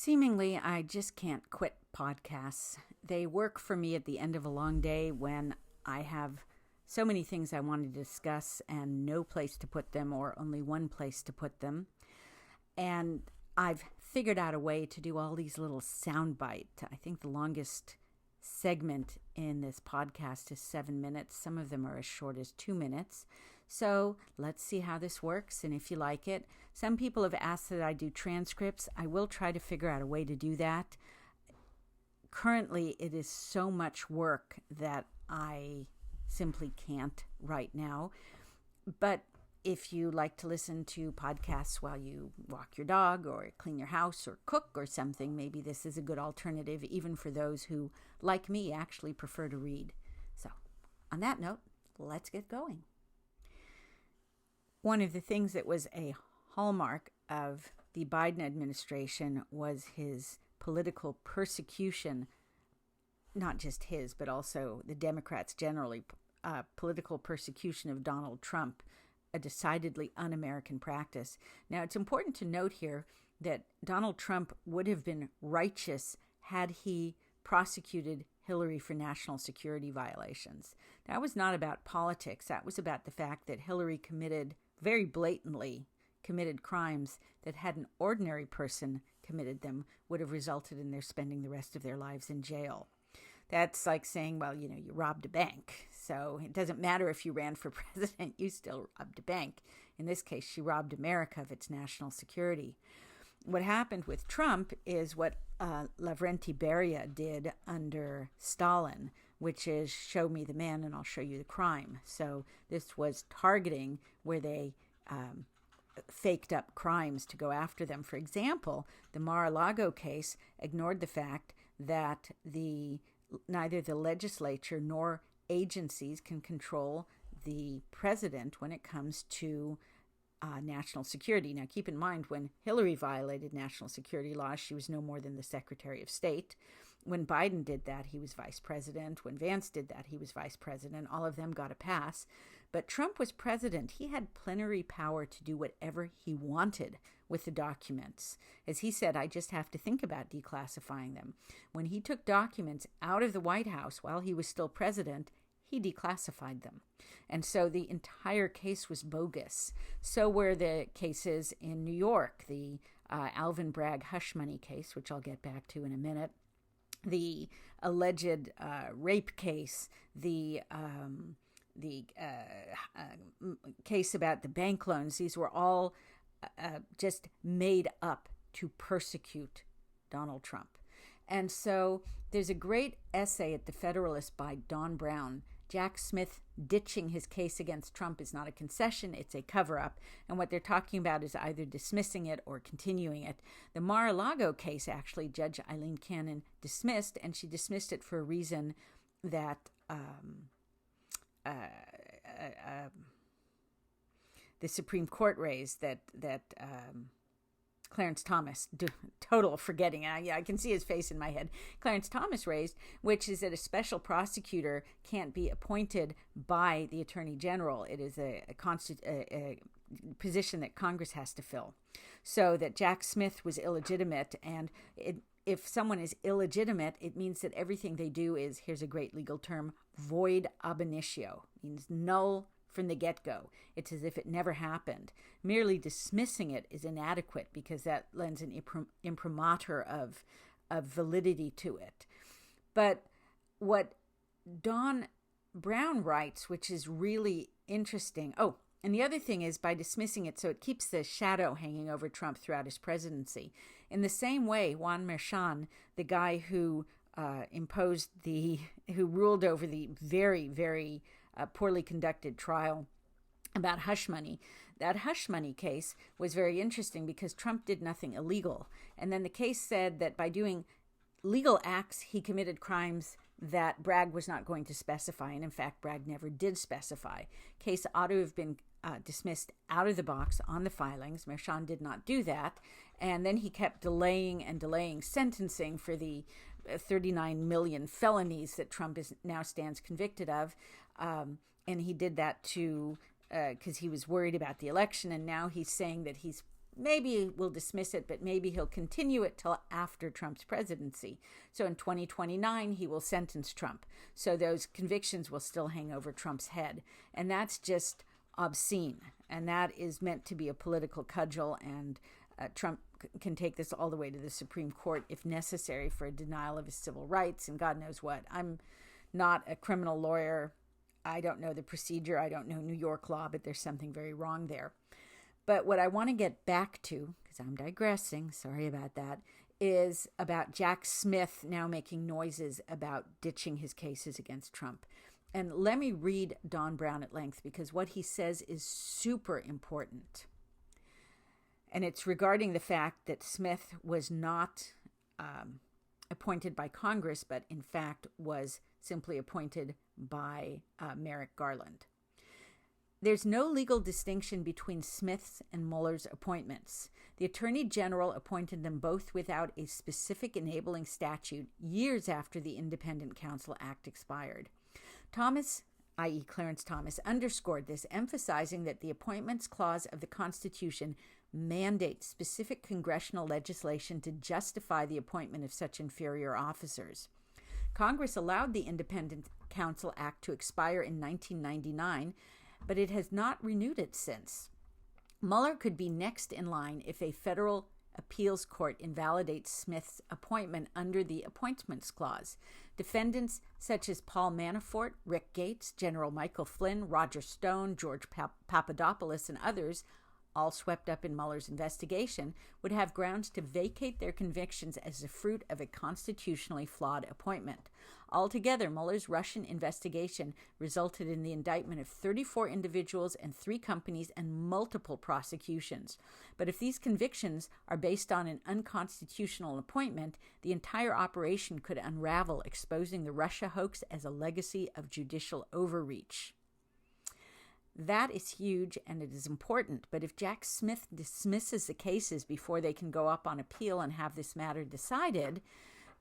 Seemingly, I just can't quit podcasts. They work for me at the end of a long day when I have so many things I want to discuss and no place to put them, or only one place to put them. And I've figured out a way to do all these little sound bites. I think the longest segment in this podcast is 7 minutes. Some of them are as short as 2 minutes. So let's see how this works and if you like it. Some people have asked that I do transcripts. I will try to figure out a way to do that. Currently, it is so much work that I simply can't right now. But if you like to listen to podcasts while you walk your dog or clean your house or cook or something, maybe this is a good alternative, even for those who, like me, actually prefer to read. So, on that note, let's get going. One of the things that was a hallmark of the Biden administration was his political persecution, not just his, but also the Democrats generally, political persecution of Donald Trump, a decidedly un-American practice. Now, it's important to note here that Donald Trump would have been righteous had he prosecuted Hillary for national security violations. That was not about politics. That was about the fact that Hillary very blatantly committed crimes that, had an ordinary person committed them, would have resulted in their spending the rest of their lives in jail. That's like saying, well, you robbed a bank. So it doesn't matter if you ran for president, you still robbed a bank. In this case, she robbed America of its national security. What happened with Trump is what Lavrenti Beria did under Stalin, which is show me the man and I'll show you the crime. So this was targeting where they faked up crimes to go after them. For example, the Mar-a-Lago case ignored the fact that neither the legislature nor agencies can control the president when it comes to national security. Now, keep in mind, when Hillary violated national security laws, she was no more than the Secretary of State. When Biden did that, he was vice president. When Vance did that, he was vice president. All of them got a pass. But Trump was president. He had plenary power to do whatever he wanted with the documents. As he said, I just have to think about declassifying them. When he took documents out of the White House while he was still president, he declassified them. And so the entire case was bogus. So were the cases in New York, the Alvin Bragg hush money case, which I'll get back to in a minute, the alleged rape case, the case about the bank loans. These were all just made up to persecute Donald Trump. And so there's a great essay at the Federalist by Don Brown. Jack Smith ditching his case against Trump is not a concession, it's a cover-up. And what they're talking about is either dismissing it or continuing it. The Mar-a-Lago case, actually, Judge Eileen Cannon dismissed, and she dismissed it for a reason that the Supreme Court raised, that Clarence Thomas, total forgetting, I can see his face in my head, Clarence Thomas raised, which is that a special prosecutor can't be appointed by the Attorney General. It is a position that Congress has to fill. So that Jack Smith was illegitimate, and if someone is illegitimate, it means that everything they do is, here's a great legal term, void ab initio, means null from the get-go. It's as if it never happened. Merely dismissing it is inadequate because that lends an imprimatur of validity to it. But what Don Brown writes, which is really interesting. Oh, and the other thing is, by dismissing it, so it keeps the shadow hanging over Trump throughout his presidency. In the same way, Juan Merchan, the guy who ruled over the very, very poorly conducted trial about hush money. That hush money case was very interesting because Trump did nothing illegal. And then the case said that by doing legal acts, he committed crimes that Bragg was not going to specify. And in fact, Bragg never did specify. Case ought to have been dismissed out of the box on the filings. Merchan did not do that. And then he kept delaying sentencing for the 39 million felonies that Trump now stands convicted of. And he did that because he was worried about the election. And now he's saying that he's maybe we'll dismiss it, but maybe he'll continue it till after Trump's presidency. So in 2029, he will sentence Trump. So those convictions will still hang over Trump's head. And that's just obscene. And that is meant to be a political cudgel. And Trump can take this all the way to the Supreme Court if necessary for a denial of his civil rights and God knows what. I'm not a criminal lawyer. I don't know the procedure. I don't know New York law, but there's something very wrong there. But what I want to get back to, because I'm digressing, sorry about that, is about Jack Smith now making noises about ditching his cases against Trump. And let me read Don Brown at length, because what he says is super important. And it's regarding the fact that Smith was not appointed by Congress, but in fact was simply appointed by Merrick Garland. There's no legal distinction between Smith's and Mueller's appointments. The Attorney General appointed them both without a specific enabling statute years after the Independent Counsel Act expired. Thomas, i.e. Clarence Thomas, underscored this, emphasizing that the Appointments Clause of the Constitution mandates specific congressional legislation to justify the appointment of such inferior officers. Congress allowed the Independent Counsel Act to expire in 1999, but it has not renewed it since. Mueller could be next in line if a federal appeals court invalidates Smith's appointment under the Appointments Clause. Defendants such as Paul Manafort, Rick Gates, General Michael Flynn, Roger Stone, George Papadopoulos, and others, all swept up in Mueller's investigation, would have grounds to vacate their convictions as the fruit of a constitutionally flawed appointment. Altogether, Mueller's Russian investigation resulted in the indictment of 34 individuals and 3 companies and multiple prosecutions. But if these convictions are based on an unconstitutional appointment, the entire operation could unravel, exposing the Russia hoax as a legacy of judicial overreach. That is huge and it is important, but if Jack Smith dismisses the cases before they can go up on appeal and have this matter decided,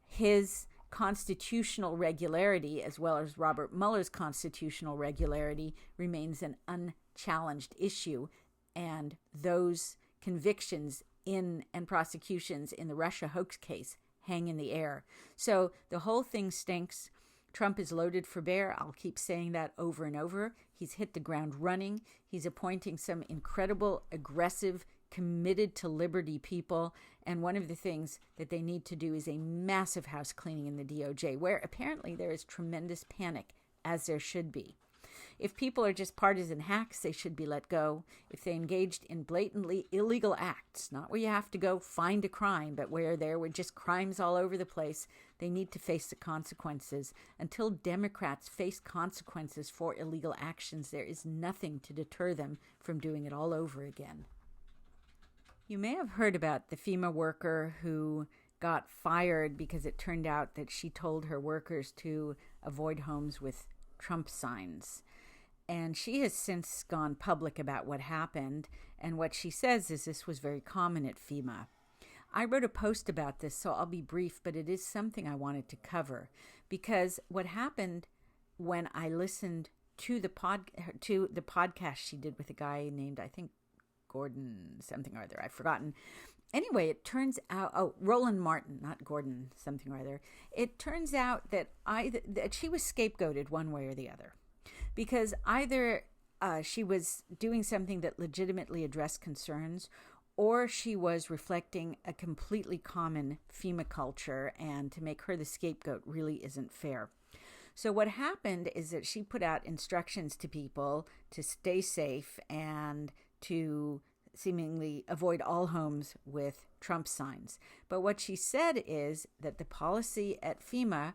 his constitutional regularity, as well as Robert Mueller's constitutional regularity, remains an unchallenged issue, and those convictions and prosecutions in the Russia hoax case hang in the air. So the whole thing stinks. Trump is loaded for bear. I'll keep saying that over and over. He's hit the ground running. He's appointing some incredible, aggressive, committed to liberty people. And one of the things that they need to do is a massive house cleaning in the DOJ, where apparently there is tremendous panic, as there should be. If people are just partisan hacks, they should be let go. If they engaged in blatantly illegal acts, not where you have to go find a crime, but where there were just crimes all over the place, they need to face the consequences. Until Democrats face consequences for illegal actions, there is nothing to deter them from doing it all over again. You may have heard about the FEMA worker who got fired because it turned out that she told her workers to avoid homes with Trump signs. And she has since gone public about what happened, and what she says is this was very common at FEMA. I wrote a post about this, so I'll be brief, but it is something I wanted to cover, because what happened when I listened to the podcast she did with a guy named, I think, Gordon something or other, I've forgotten. Anyway, it turns out, Roland Martin, not Gordon something or other. It turns out that she was scapegoated one way or the other, because either she was doing something that legitimately addressed concerns, or she was reflecting a completely common FEMA culture, and to make her the scapegoat really isn't fair. So what happened is that she put out instructions to people to stay safe and to seemingly avoid all homes with Trump signs. But what she said is that the policy at FEMA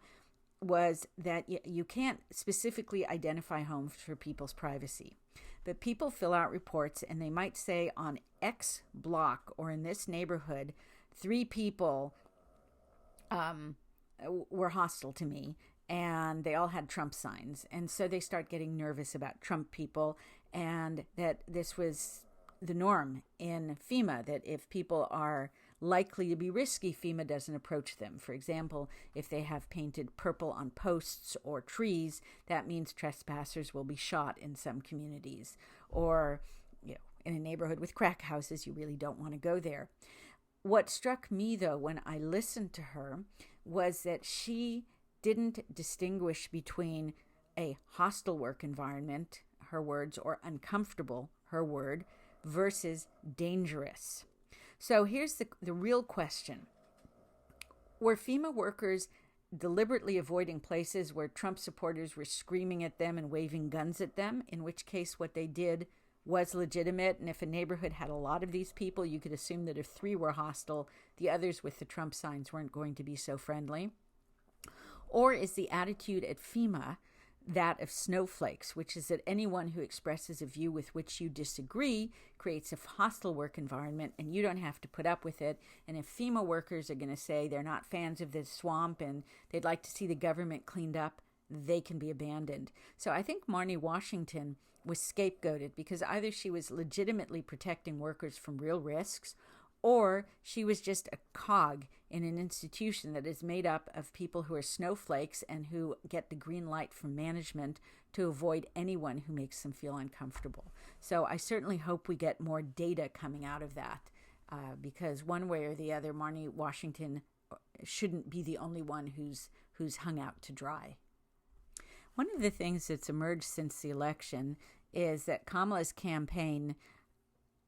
was that you can't specifically identify homes for people's privacy. But people fill out reports and they might say on X block or in this neighborhood, 3 people were hostile to me and they all had Trump signs. And so they start getting nervous about Trump people, and that this was the norm in FEMA, that if people are likely to be risky, FEMA doesn't approach them. For example, if they have painted purple on posts or trees, that means trespassers will be shot in some communities. Or in a neighborhood with crack houses, you really don't want to go there. What struck me, though, when I listened to her was that she didn't distinguish between a hostile work environment, her words, or uncomfortable, her word, versus dangerous. So here's the real question. Were FEMA workers deliberately avoiding places where Trump supporters were screaming at them and waving guns at them, in which case what they did was legitimate, and if a neighborhood had a lot of these people, you could assume that if 3 were hostile, the others with the Trump signs weren't going to be so friendly? Or is the attitude at FEMA that of snowflakes, which is that anyone who expresses a view with which you disagree creates a hostile work environment and you don't have to put up with it? And if FEMA workers are going to say they're not fans of the swamp and they'd like to see the government cleaned up, they can be abandoned. So I think Marnie Washington was scapegoated because either she was legitimately protecting workers from real risks, or she was just a cog in an institution that is made up of people who are snowflakes and who get the green light from management to avoid anyone who makes them feel uncomfortable. So I certainly hope we get more data coming out of that, because one way or the other, Marnie Washington shouldn't be the only one who's hung out to dry. One of the things that's emerged since the election is that Kamala's campaign,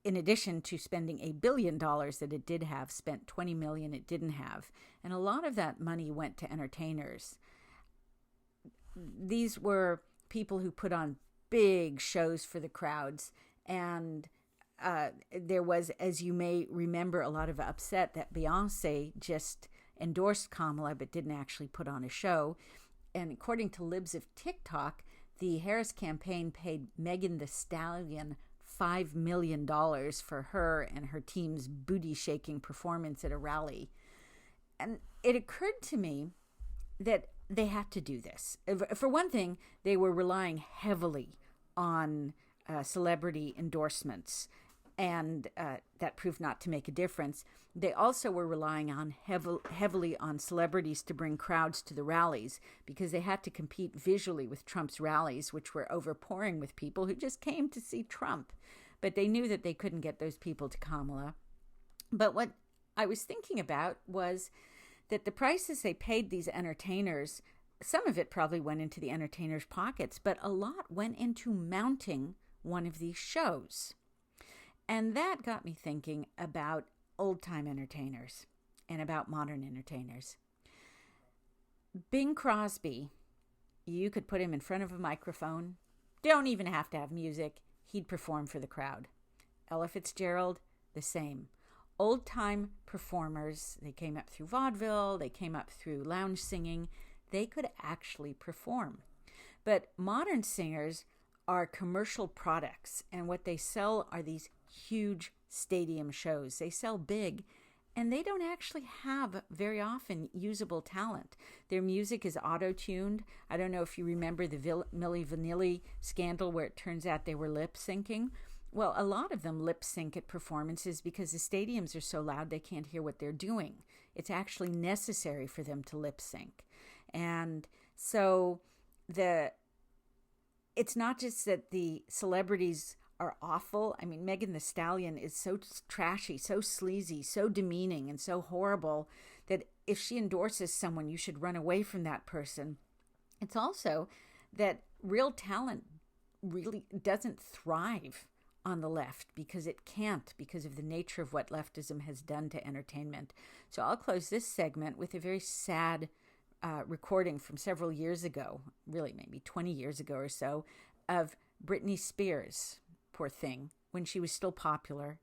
in addition to spending $1 billion that it did have, spent $20 million it didn't have. And a lot of that money went to entertainers. These were people who put on big shows for the crowds. And there was, as you may remember, a lot of upset that Beyonce just endorsed Kamala but didn't actually put on a show. And according to Libs of TikTok, the Harris campaign paid Megan Thee Stallion $5 million for her and her team's booty-shaking performance at a rally. And it occurred to me that they had to do this. For one thing, they were relying heavily on celebrity endorsements, and that proved not to make a difference. They also were relying on heavily on celebrities to bring crowds to the rallies because they had to compete visually with Trump's rallies, which were overpouring with people who just came to see Trump. But they knew that they couldn't get those people to Kamala. But what I was thinking about was that the prices they paid these entertainers, some of it probably went into the entertainers' pockets, but a lot went into mounting one of these shows. And that got me thinking about old-time entertainers and about modern entertainers. Bing Crosby, you could put him in front of a microphone. Don't even have to have music. He'd perform for the crowd. Ella Fitzgerald, the same. Old-time performers, they came up through vaudeville, they came up through lounge singing. They could actually perform. But modern singers are commercial products, and what they sell are these huge stadium shows. They sell big, and they don't actually have very often usable talent. Their music is auto-tuned. I don't know if you remember the Milli Vanilli scandal where it turns out they were lip-syncing. Well, a lot of them lip-sync at performances because the stadiums are so loud they can't hear what they're doing. It's actually necessary for them to lip-sync. And so it's not just that the celebrities are awful. I mean, Megan Thee Stallion is so trashy, so sleazy, so demeaning, and so horrible that if she endorses someone, you should run away from that person. It's also that real talent really doesn't thrive on the left because it can't, because of the nature of what leftism has done to entertainment. So I'll close this segment with a very sad recording from several years ago, really maybe 20 years ago or so, of Britney Spears, poor thing, when she was still popular,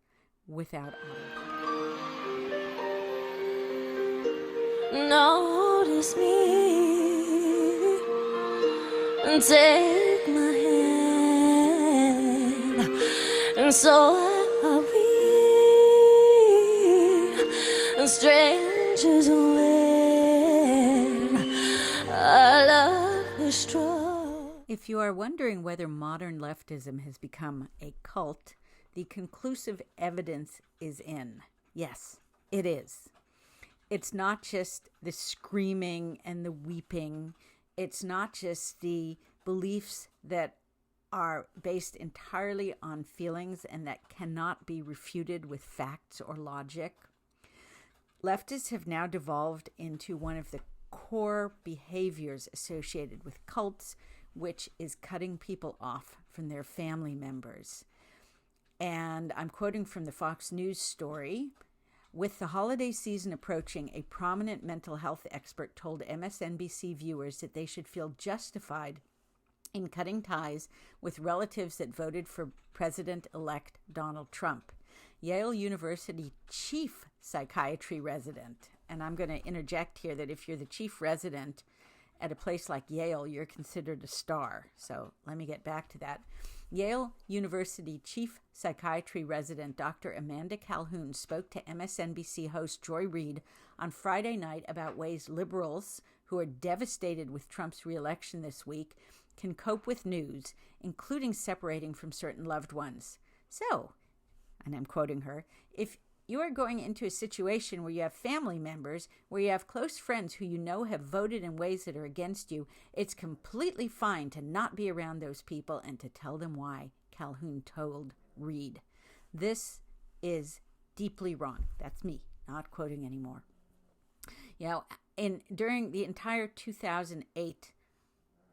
without auto. Notice me and take my hand, and so are we, strangers when our love is strong. If you are wondering whether modern leftism has become a cult, the conclusive evidence is in. Yes, it is. It's not just the screaming and the weeping. It's not just the beliefs that are based entirely on feelings and that cannot be refuted with facts or logic. Leftists have now devolved into one of the core behaviors associated with cults, which is cutting people off from their family members. And I'm quoting from the Fox News story. With the holiday season approaching, a prominent mental health expert told MSNBC viewers that they should feel justified in cutting ties with relatives that voted for President-elect Donald Trump. Yale University chief psychiatry resident, and I'm going to interject here that if you're the chief resident at a place like Yale, you're considered a star. So let me get back to that. Yale University chief psychiatry resident Dr. Amanda Calhoun spoke to MSNBC host Joy Reid on Friday night about ways liberals who are devastated with Trump's reelection this week can cope with news, including separating from certain loved ones. So, and I'm quoting her, if you are going into a situation where you have family members, where you have close friends who you know have voted in ways that are against you, it's completely fine to not be around those people and to tell them why, Calhoun told Reid. This is deeply wrong. That's me, not quoting anymore. During the entire 2008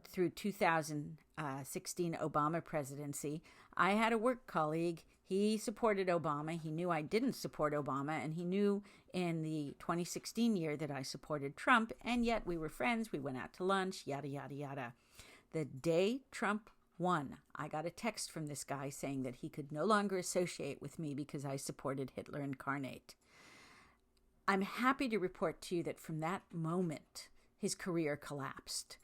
through 2016 Obama presidency, I had a work colleague. He supported Obama. He knew I didn't support Obama, and he knew in the 2016 year that I supported Trump, and yet we were friends. We went out to lunch, yada, yada, yada. The day Trump won, I got a text from this guy saying that he could no longer associate with me because I supported Hitler incarnate. I'm happy to report to you that from that moment, his career collapsed.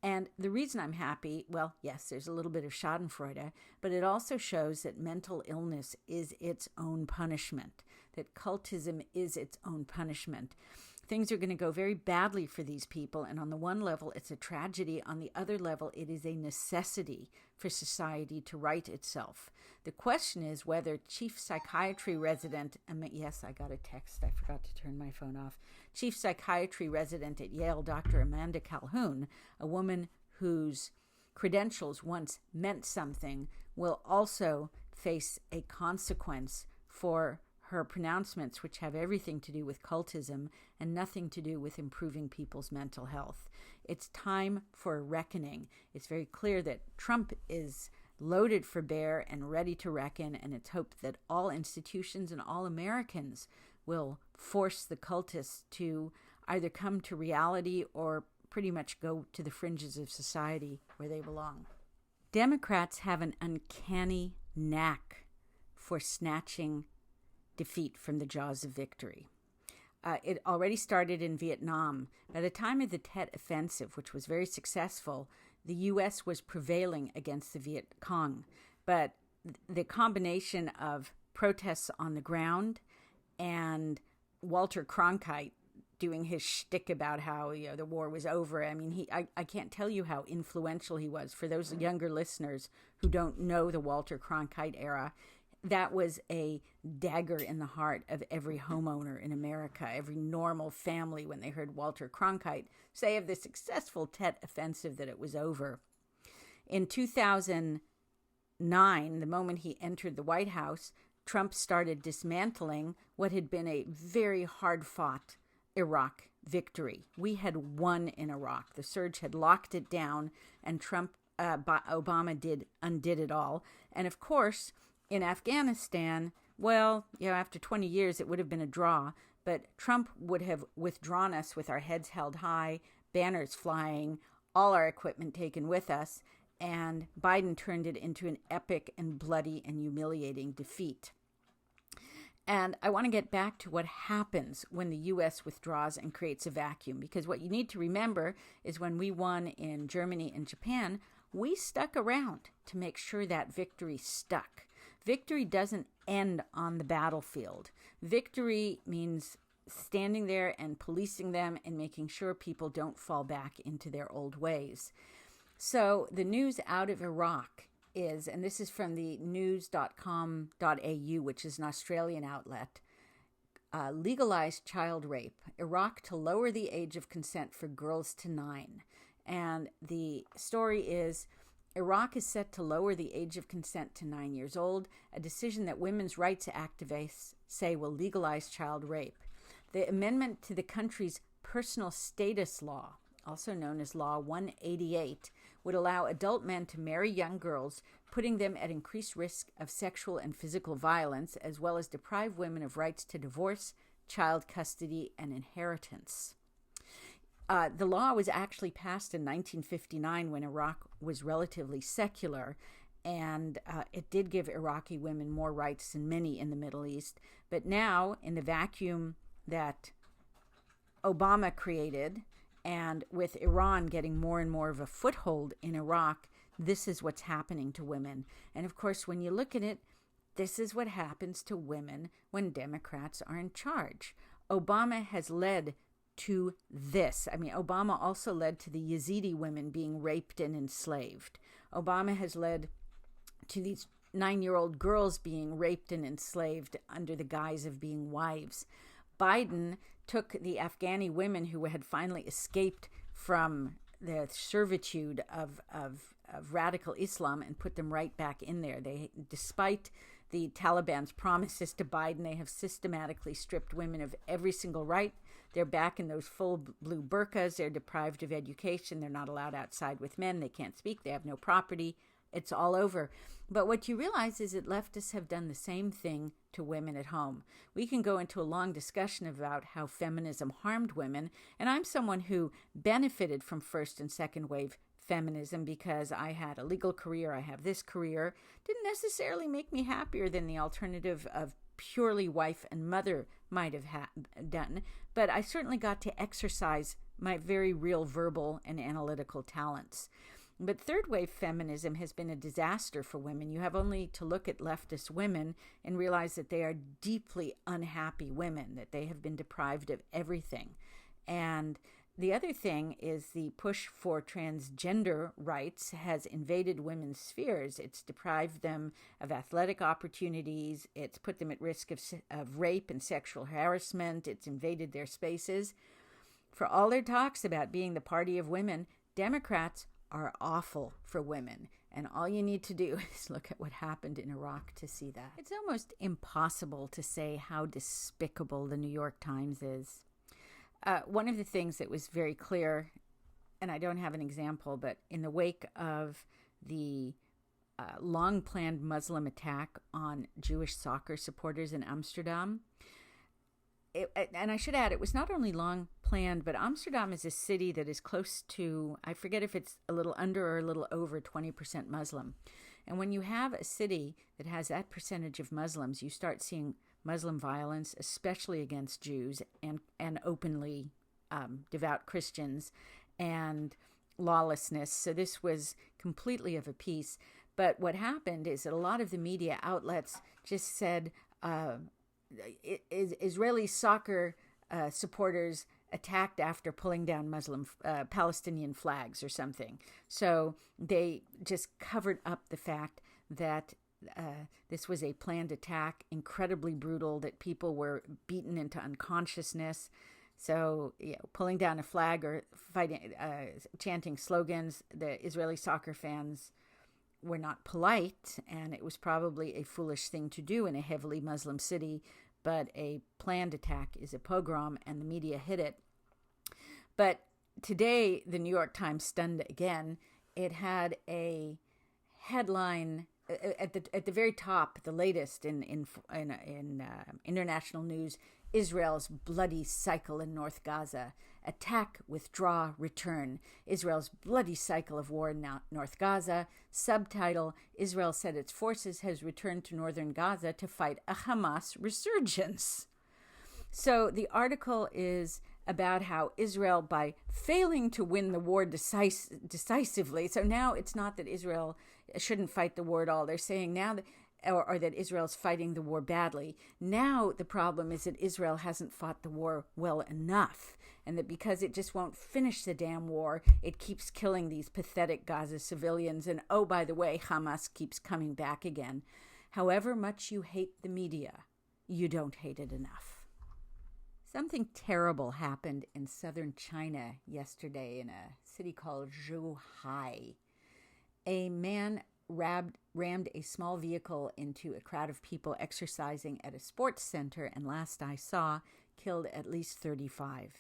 And the reason I'm happy, well, yes, there's a little bit of schadenfreude, but it also shows that mental illness is its own punishment, that cultism is its own punishment. Things are going to go very badly for these people, and on the one level, it's a tragedy. On the other level, it is a necessity for society to right itself. The question is whether chief psychiatry resident, yes, I got a text, I forgot to turn my phone off, chief psychiatry resident at Yale, Dr. Amanda Calhoun, a woman whose credentials once meant something, will also face a consequence for her pronouncements, which have everything to do with cultism and nothing to do with improving people's mental health. It's time for a reckoning. It's very clear that Trump is loaded for bear and ready to reckon, and it's hoped that all institutions and all Americans will force the cultists to either come to reality or pretty much go to the fringes of society where they belong. Democrats have an uncanny knack for snatching defeat from the jaws of victory. It already started in Vietnam. By the time of the Tet Offensive, which was very successful, the U.S. was prevailing against the Viet Cong. But the combination of protests on the ground and Walter Cronkite doing his shtick about how the war was over. I mean, I can't tell you how influential he was. For those younger listeners who don't know the Walter Cronkite era, that was a dagger in the heart of every homeowner in America, every normal family when they heard Walter Cronkite say of the successful Tet Offensive that it was over. In 2009, the moment he entered the White House, Trump started dismantling what had been a very hard-fought Iraq victory. We had won in Iraq. The surge had locked it down, and Obama undid it all. And of course, in Afghanistan, well, after 20 years, it would have been a draw, but Trump would have withdrawn us with our heads held high, banners flying, all our equipment taken with us, and Biden turned it into an epic and bloody and humiliating defeat. And I want to get back to what happens when the U.S. withdraws and creates a vacuum, because what you need to remember is when we won in Germany and Japan, we stuck around to make sure that victory stuck. Victory doesn't end on the battlefield. Victory means standing there and policing them and making sure people don't fall back into their old ways. So the news out of Iraq is, and this is from the news.com.au, which is an Australian outlet, legalized child rape, Iraq to lower the age of consent for girls to 9. And the story is, Iraq is set to lower the age of consent to 9 years old, a decision that women's rights activists say will legalize child rape. The amendment to the country's personal status law, also known as Law 188, would allow adult men to marry young girls, putting them at increased risk of sexual and physical violence, as well as deprive women of rights to divorce, child custody, and inheritance. The law was actually passed in 1959 when Iraq was relatively secular, and it did give Iraqi women more rights than many in the Middle East. But now, in the vacuum that Obama created, and with Iran getting more and more of a foothold in Iraq, this is what's happening to women. And of course, when you look at it, this is what happens to women when Democrats are in charge. Obama has led to this. I mean, Obama also led to the Yazidi women being raped and enslaved. Obama has led to these 9-year-old girls being raped and enslaved under the guise of being wives. Biden took the Afghani women who had finally escaped from the servitude of radical Islam and put them right back in there. Despite the Taliban's promises to Biden, they have systematically stripped women of every single right. They're back in those full blue burqas. They're deprived of education. They're not allowed outside with men. They can't speak. They have no property. It's all over. But what you realize is that leftists have done the same thing to women at home. We can go into a long discussion about how feminism harmed women, and I'm someone who benefited from first and second wave feminism because I had a legal career, I have this career. Didn't necessarily make me happier than the alternative of purely wife and mother might have done, but I certainly got to exercise my very real verbal and analytical talents. But third wave feminism has been a disaster for women. You have only to look at leftist women and realize that they are deeply unhappy women, that they have been deprived of everything. And the other thing is the push for transgender rights has invaded women's spheres. It's deprived them of athletic opportunities. It's put them at risk of rape and sexual harassment. It's invaded their spaces. For all their talks about being the party of women, Democrats are awful for women. And all you need to do is look at what happened in Iraq to see that. It's almost impossible to say how despicable the New York Times is. One of the things that was very clear, and I don't have an example, but in the wake of the long-planned Muslim attack on Jewish soccer supporters in Amsterdam, and I should add, it was not only long planned, but Amsterdam is a city that is close to, I forget if it's a little under or a little over 20% Muslim. And when you have a city that has that percentage of Muslims, you start seeing Muslim violence, especially against Jews and openly devout Christians, and lawlessness. So this was completely of a piece. But what happened is that a lot of the media outlets just said Israeli soccer supporters attacked after pulling down Muslim Palestinian flags or something. So they just covered up the fact that this was a planned attack, incredibly brutal, that people were beaten into unconsciousness. So, pulling down a flag or fighting, chanting slogans, the Israeli soccer fans were not polite, and it was probably a foolish thing to do in a heavily Muslim city, but a planned attack is a pogrom, and the media hid it. But today, the New York Times stunned again. It had a headline at the very top, the latest in international news: Israel's bloody cycle in North Gaza. Attack, withdraw, return. Israel's bloody cycle of war in North Gaza. Subtitle: Israel said its forces has returned to northern Gaza to fight a Hamas resurgence. So the article is about how Israel, by failing to win the war decisively, so now it's not that Israel shouldn't fight the war at all. They're saying now that, or that Israel's fighting the war badly. Now the problem is that Israel hasn't fought the war well enough, and that because it just won't finish the damn war, it keeps killing these pathetic Gaza civilians. And oh, by the way, Hamas keeps coming back again. However much you hate the media, you don't hate it enough. Something terrible happened in southern China yesterday in a city called Zhuhai. A man rammed a small vehicle into a crowd of people exercising at a sports center, and last I saw, killed at least 35.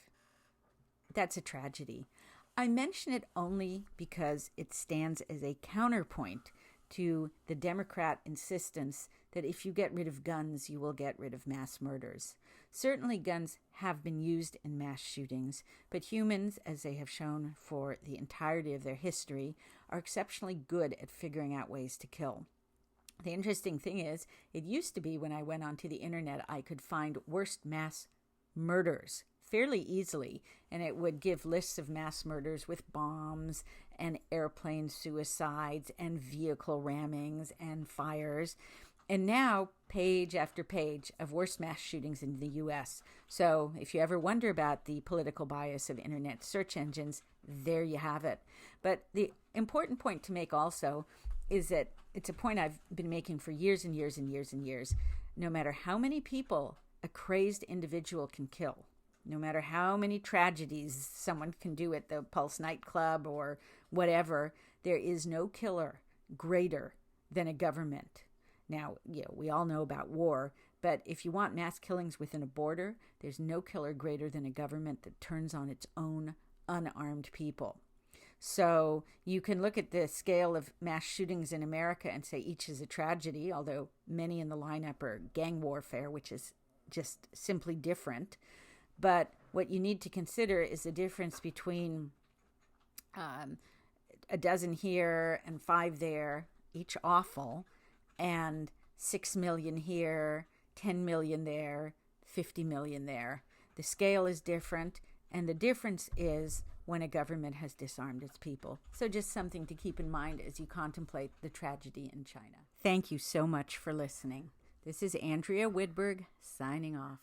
That's a tragedy. I mention it only because it stands as a counterpoint to the Democrat insistence that if you get rid of guns, you will get rid of mass murders. Certainly guns have been used in mass shootings, but humans, as they have shown for the entirety of their history, are exceptionally good at figuring out ways to kill. The interesting thing is, it used to be when I went onto the internet, I could find worst mass murders fairly easily, and it would give lists of mass murders with bombs and airplane suicides and vehicle rammings and fires. And now, page after page of worst mass shootings in the U.S. So if you ever wonder about the political bias of internet search engines, there you have it. But the important point to make also is that it's a point I've been making for years and years and years and years. No matter how many people a crazed individual can kill, no matter how many tragedies someone can do at the Pulse nightclub or whatever, there is no killer greater than a government. Now, we all know about war, but if you want mass killings within a border, there's no killer greater than a government that turns on its own unarmed people. So you can look at the scale of mass shootings in America and say each is a tragedy, although many in the lineup are gang warfare, which is just simply different. But what you need to consider is the difference between a dozen here and 5 there, each awful, and 6 million here, 10 million there, 50 million there. The scale is different, and the difference is when a government has disarmed its people. So just something to keep in mind as you contemplate the tragedy in China. Thank you so much for listening. This is Andrea Widberg signing off.